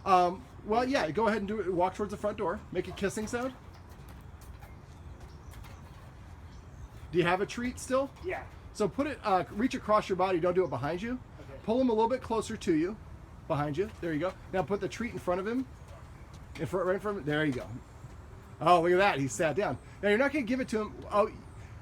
Well, yeah, go ahead and do it. Walk towards the front door. Make a kissing sound. Do you have a treat still? Yeah. So put it, reach across your body. Don't do it behind you. Okay. Pull him a little bit closer to you, behind you. There you go. Now put the treat in front of him. Right in front of him. There you go. Oh, look at that. He sat down. Now you're not going to give it to him. Oh,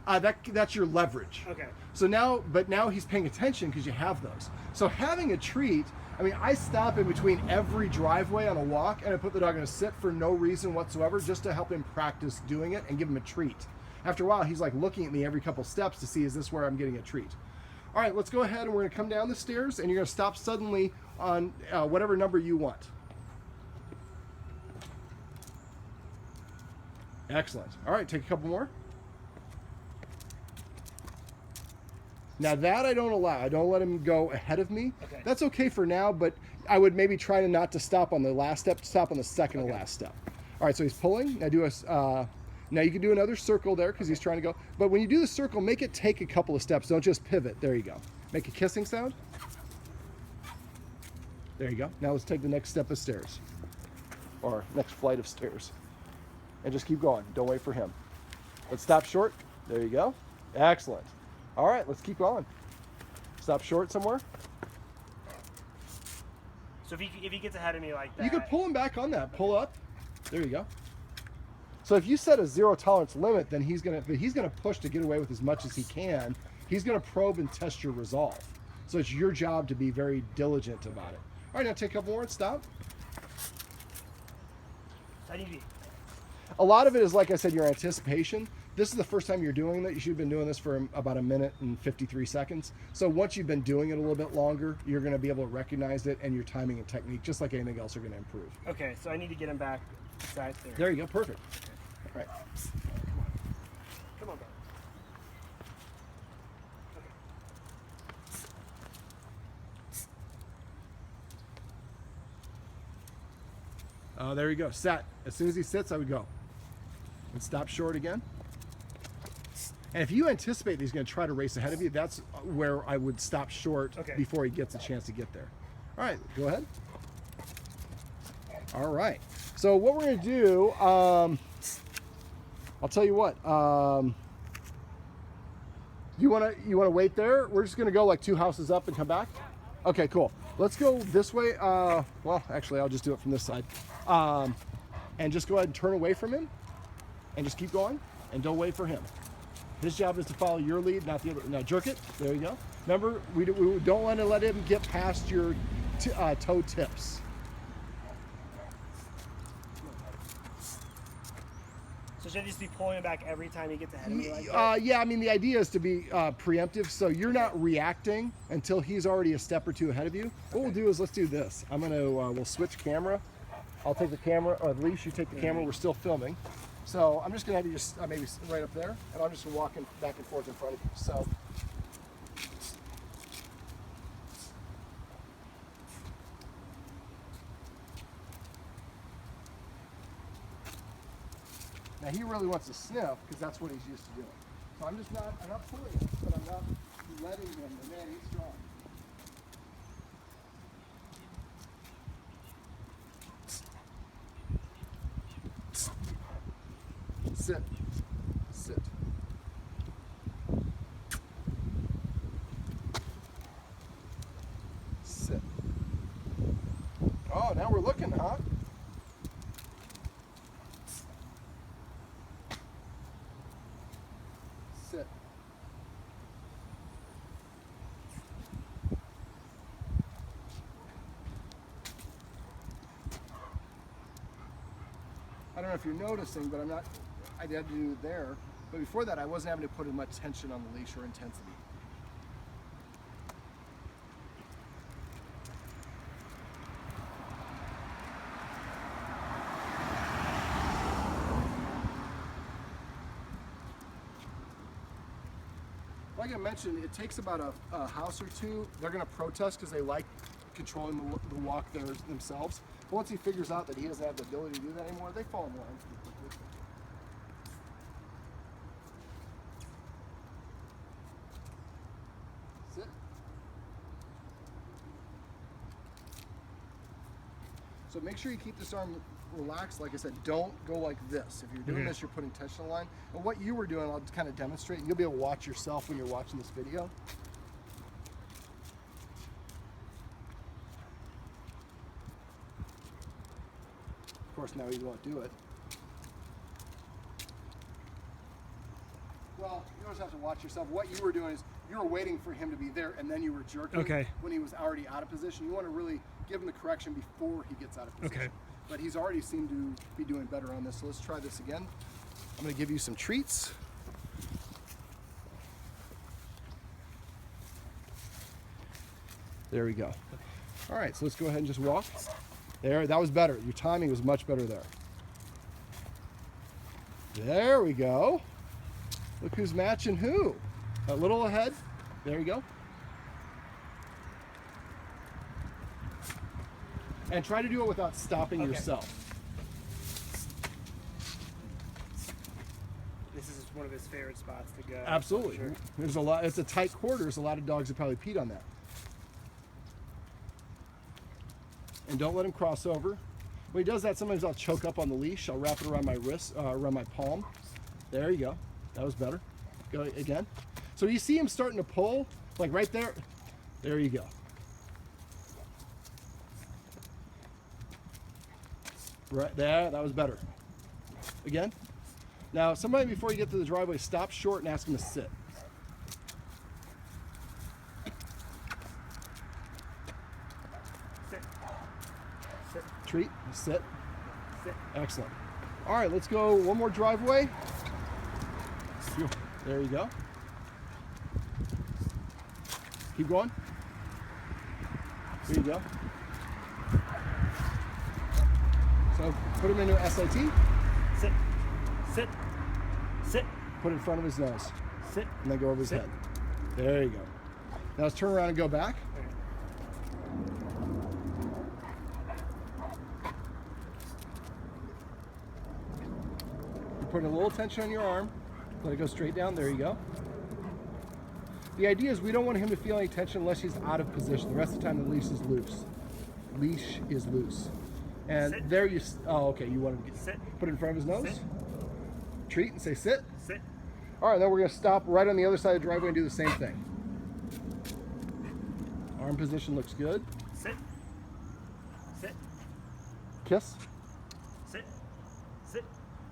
that's your leverage. Okay. So now he's paying attention because you have those. So having a treat, I mean, I stop in between every driveway on a walk and I put the dog in a sit for no reason whatsoever, just to help him practice doing it and give him a treat. After a while, he's like looking at me every couple steps to see, is this where I'm getting a treat? All right, let's go ahead and we're gonna come down the stairs and you're gonna stop suddenly on whatever number you want. Excellent. All right, take a couple more. Now that I don't allow. I don't let him go ahead of me. Okay. That's okay for now, but I would maybe try to not to stop on the last step, stop on the second to last step. All right, so he's pulling. Now do a, now you can do another circle there because he's trying to go. But when you do the circle, make it take a couple of steps. Don't just pivot. There you go. Make a kissing sound. There you go. Now let's take the next step of stairs, or next flight of stairs, and just keep going. Don't wait for him. Let's stop short. There you go. Excellent. All right, let's keep going. Stop short somewhere. So if he gets ahead of me like that, You could pull him back on that. Pull up. There you go. So if you set a zero tolerance limit, then he's gonna push to get away with as much as he can. He's gonna probe and test your resolve. So it's your job to be very diligent about it. All right, now take a couple more and stop. I need to be. A lot of it is, like I said, your anticipation. This is the first time you're doing that. You should have been doing this for about 1 minute and 53 seconds. So once you've been doing it a little bit longer, you're going to be able to recognize it, and your timing and technique, just like anything else, are going to improve. Okay, so I need to get him back beside there. There you go. Perfect. All right. Come on, bro. There you go. Set. As soon as he sits, I would go. And stop short again. And if you anticipate that he's going to try to race ahead of you, that's where I would stop short before he gets a chance to get there. All right, go ahead. All right. So what we're going to do, I'll tell you what. You want to wait there? We're just going to go like 2 houses up and come back. Okay, cool. Let's go this way. Well, actually, I'll just do it from this side. And just go ahead and turn away from him, and just keep going, and don't wait for him. His job is to follow your lead, not the other. Now jerk it. There you go. Remember, we don't want to let him get past your toe tips. So should I just be pulling him back every time he gets ahead of me like that? Yeah, I mean, the idea is to be preemptive, so you're not reacting until he's already a step or 2 ahead of you. What we'll do is, let's do this. I'm going to, we'll switch camera. I'll take the camera, or at least you take the camera. We're still filming. So I'm just going to have you just maybe right up there, and I'm just walking back and forth in front of you. So. Now he really wants to sniff because that's what he's used to doing. So I'm not pulling him, but I'm not letting him. And man, he's strong. Sit. Sit. Sit. Oh, now we're looking, huh? Sit. I don't know if you're noticing, but I had to do it there. But before that, I wasn't having to put as much tension on the leash or intensity. Like I mentioned, it takes about a house or 2. They're going to protest because they like controlling the walk themselves. But once he figures out that he doesn't have the ability to do that anymore, they fall in line pretty quickly. Sit. So make sure you keep this arm relaxed. Like I said, don't go like this. If you're doing this, you're putting tension on the line. And what you were doing, I'll just kind of demonstrate. You'll be able to watch yourself when you're watching this video. Of course, now you won't do it. Well, you always have to watch yourself. What you were doing is you were waiting for him to be there, and then you were jerking when he was already out of position. You want to really give him the correction before he gets out of position. Okay. But he's already seemed to be doing better on this, so let's try this again. I'm going to give you some treats. There we go. All right, so let's go ahead and just walk. There, that was better. Your timing was much better there. There we go. Look who's matching who. A little ahead. There you go. And try to do it without stopping yourself. This is one of his favorite spots to go. Absolutely. Sure. There's a lot. It's a tight quarter. There's a lot of dogs that probably peed on that. And don't let him cross over. When he does that, sometimes I'll choke up on the leash. I'll wrap it around my wrist, around my palm. There you go. That was better. Go again. So you see him starting to pull, like right there. There you go. Right there, that was better. Again. Now, somebody before you get to the driveway, stop short and ask him to sit. Sit. Sit. Treat, sit. Sit. Excellent. All right, let's go one more driveway. There you go. Keep going. There you go. So put him into SIT. Sit. Sit. Sit. Put it in front of his nose. Sit. And then go over his head. There you go. Now let's turn around and go back. You're putting a little tension on your arm. Let it go straight down. There you go. The idea is we don't want him to feel any tension unless he's out of position. The rest of the time the leash is loose. Leash is loose. And sit. There you, oh, okay, you want him to sit. Put it in front of his nose. Sit. Treat and say sit. Sit. All right, then we're going to stop right on the other side of the driveway and do the same thing. Arm position looks good. Sit. Sit. Kiss. Sit. Sit.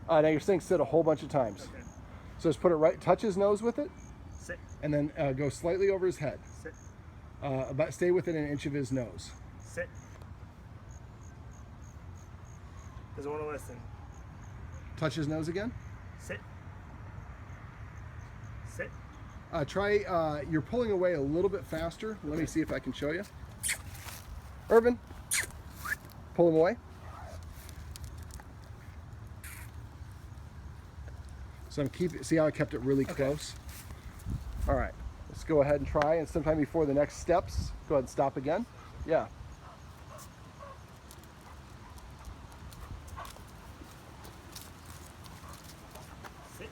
Now you're saying sit a whole bunch of times. Okay. So just put it right, touch his nose with it. Sit. And then go slightly over his head. Sit. Stay within an inch of his nose. Sit. Doesn't want to listen. Touch his nose again. Sit. Sit. Try, you're pulling away a little bit faster. Let me see if I can show you. Irvin, pull him away. So I'm see how I kept it really close? All right, let's go ahead and try, and sometime before the next steps, go ahead and stop again. Yeah. Sit.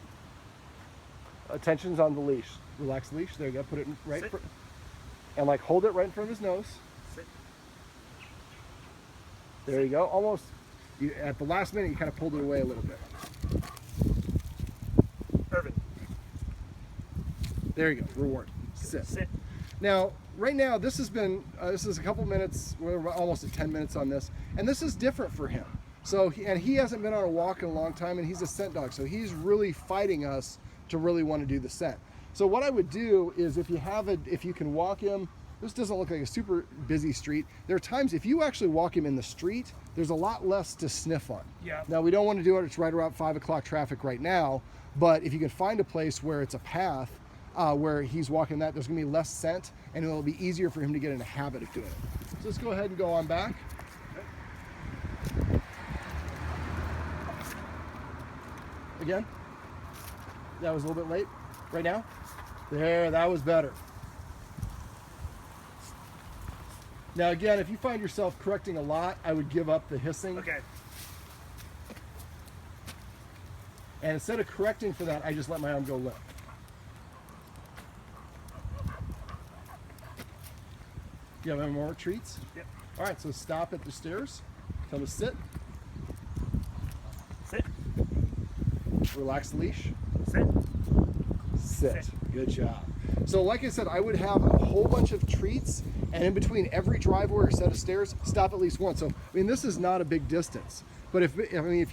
Attention's on the leash. Relax the leash. There you go. Put it in right. Sit. And like hold it right in front of his nose. Sit. There you go. Almost. At the last minute, you kind of pulled it away a little bit. Irvin. There you go. Reward. Sit. Sit. Now, right now, this has been, this is a couple minutes, we're almost at 10 minutes on this, and this is different for him. So, he hasn't been on a walk in a long time, and he's a scent dog, so he's really fighting us to really want to do the scent. So what I would do is if you can walk him, this doesn't look like a super busy street. There are times if you actually walk him in the street, there's a lot less to sniff on. Yeah. Now, we don't want to do it, it's right around 5 o'clock traffic right now, but if you can find a place where it's a path, where he's walking that, there's going to be less scent, and it'll be easier for him to get in a habit of doing it. So let's go ahead and go on back. Again. That was a little bit late. Right now. There, that was better. Now again, if you find yourself correcting a lot, I would give up the hissing. Okay. And instead of correcting for that, I just let my arm go limp. You have any more treats? Yep. All right, so stop at the stairs. Tell him to sit. Sit. Relax the leash. Sit. Sit. Good job. So like I said, I would have a whole bunch of treats, and in between every driveway or set of stairs, stop at least once. So, I mean, this is not a big distance. But if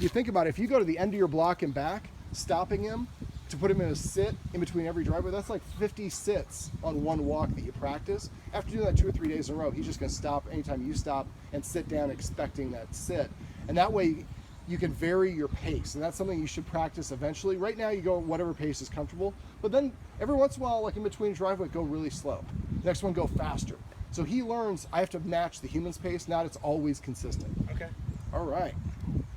you think about it, if you go to the end of your block and back, stopping him to put him in a sit in between every driveway, that's like 50 sits on one walk that you practice. After doing that 2 or 3 days in a row, he's just gonna stop anytime you stop and sit down expecting that sit. And that way you can vary your pace. And that's something you should practice eventually. Right now you go whatever pace is comfortable, but then every once in a while, like in between driveway, go really slow. Next one, go faster. So he learns I have to match the human's pace, not it's always consistent. Okay. All right.